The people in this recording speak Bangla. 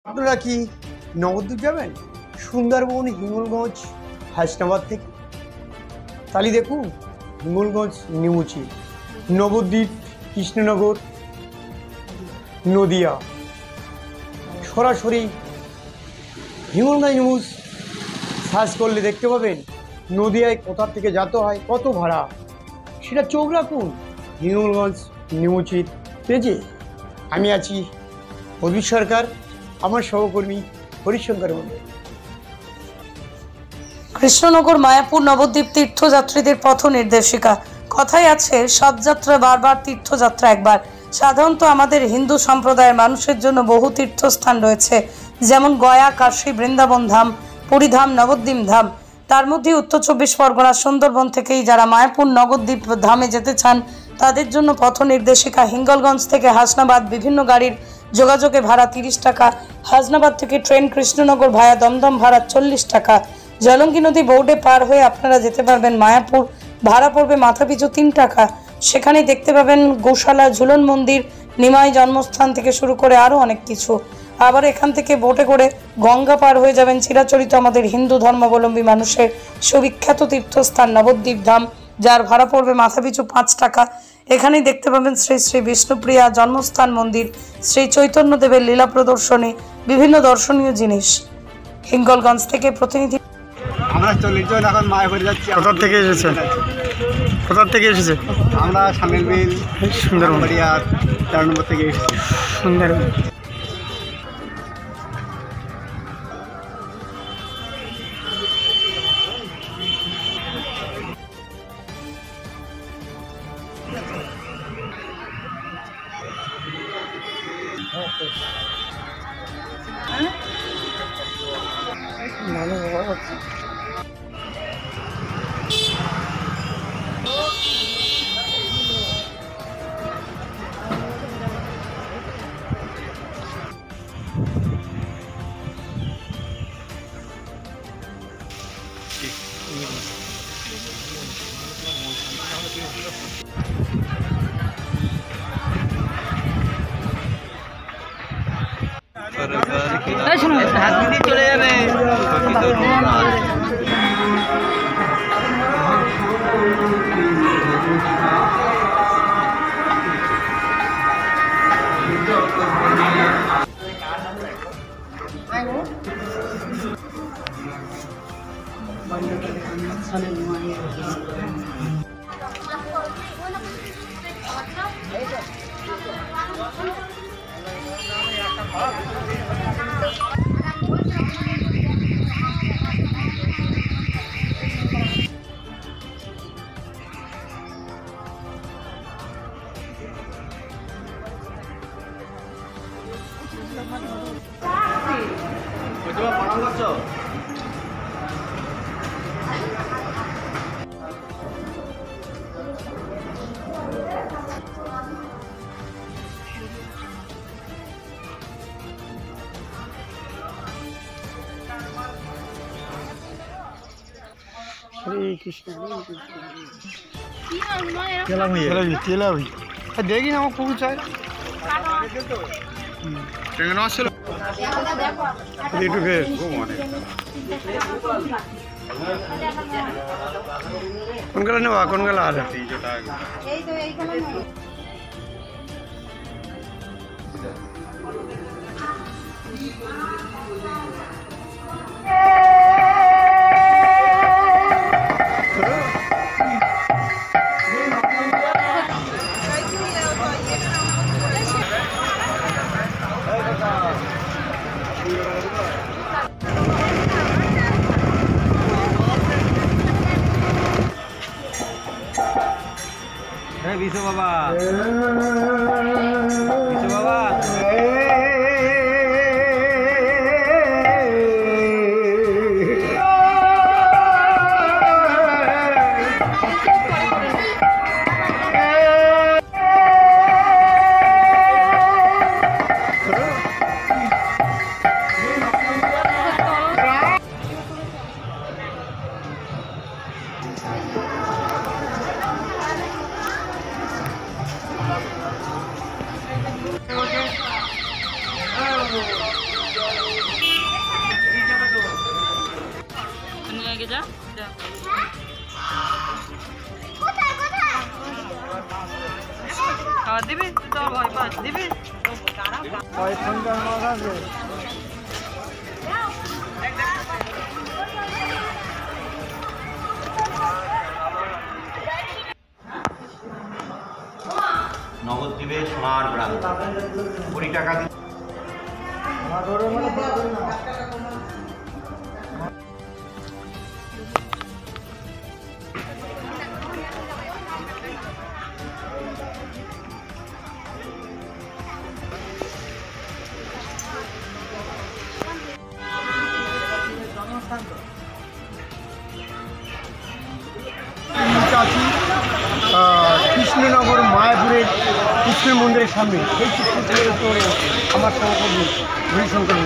আপনারা কি নবদ্বীপ যাবেন? সুন্দরবন, হিঙ্গলগঞ্জ, হাসনাবাদ থেকে? তাহলে দেখুন হিঙ্গলগঞ্জ নিউচি, নবদ্বীপ, কৃষ্ণনগর, নদিয়া, সরাসরি হিঙ্গলগঞ্জ নিউজ সার্চ করলে দেখতে পাবেন নদিয়ায় কোথা থেকে যেতে হয়, কত ভাড়া, সেটা চোখ রাখুন হিঙ্গলগঞ্জ নিউজের পেজে। আমি আছি অভিক সরকার, আমার সহকর্মী হরিশঙ্কর মন্ডল। কৃষ্ণনগর, মায়াপুর, নবদ্বীপ তীর্থযাত্রীদের পথ নির্দেশিকা। কথায় আছে, সব যাত্রা বারবার, তীর্থযাত্রা একবার। সাধারণত আমাদের হিন্দু সম্প্রদায়ের মানুষের জন্য বহু তীর্থস্থান রয়েছে, যেমন গয়া, কাশী, বৃন্দাবন ধাম, পুরী ধাম, নবদ্বীপ ধাম। তার মধ্যে উত্তর 24 পরগনা সুন্দরবন থেকেই যারা মায়াপুর, নবদ্বীপ ধামে যেতে চান তাদের জন্য পথ নির্দেশিকা। হিঙ্গলগঞ্জ থেকে হাসনাবাদ বিভিন্ন গাড়ির যোগাযোগে ভাড়া 30 টাকা। হাসনাবাদ থেকে ট্রেন কৃষ্ণনগর ভায়া দমদম ভাড়া 40 টাকা। জলঙ্গি নদী বোর্ডে পার হয়ে আপনারা যেতে পারবেন মায়াপুর, ভাড়া পড়বে মাথাপিছু 3 টাকা। সেখানে দেখতে পাবেন গোশালা, ঝুলন মন্দির, নিমাই জন্মস্থান থেকে শুরু করে আরও অনেক কিছু। আবার এখান থেকে বোটে করে গঙ্গা পার হয়ে যাবেন চিরাচরিত আমাদের হিন্দু ধর্মাবলম্বী মানুষের সুবিখ্যাত তীর্থস্থান নবদ্বীপ ধাম, যার ভাড়া পড়বে মাথাপিছু 5 টাকা। এখানেই দেখতে পাবেন শ্রী শ্রী বিষ্ণুপ্রিয়া জন্মস্থান মন্দির, শ্রী চৈতন্যদেবের লীলা প্রদর্শনী, বিভিন্ন দর্শনীয় জিনিস। হিঙ্গলগঞ্জ থেকে প্রতিনিধি। আমরা 40 জন এখন মায়াপুরে যাচ্ছি। কোথা থেকে এসেছেন? কোথা থেকে এসেছে? আমরা সামিল বিল, সুন্দরবন, 4 নম্বর থেকে এসেছি। সুন্দরবন। চলে যাবে। হরে কৃষ্ণ, দেখি না আমার খুবই চাই একটু ফের কোন গেলা নেওয়া, কোন গেলা আর বিশু বাবা, বিশু বাবা, দিবি তুই তো ভয় পাস দিবি নগদ দিবে সোনার গ্রাম 20 টাকা আছি কৃষ্ণনগর মায়াপুরের কৃষ্ণ মন্দিরের সামনে সেই চিত্র আমার সহকর্মী হরিশঙ্কর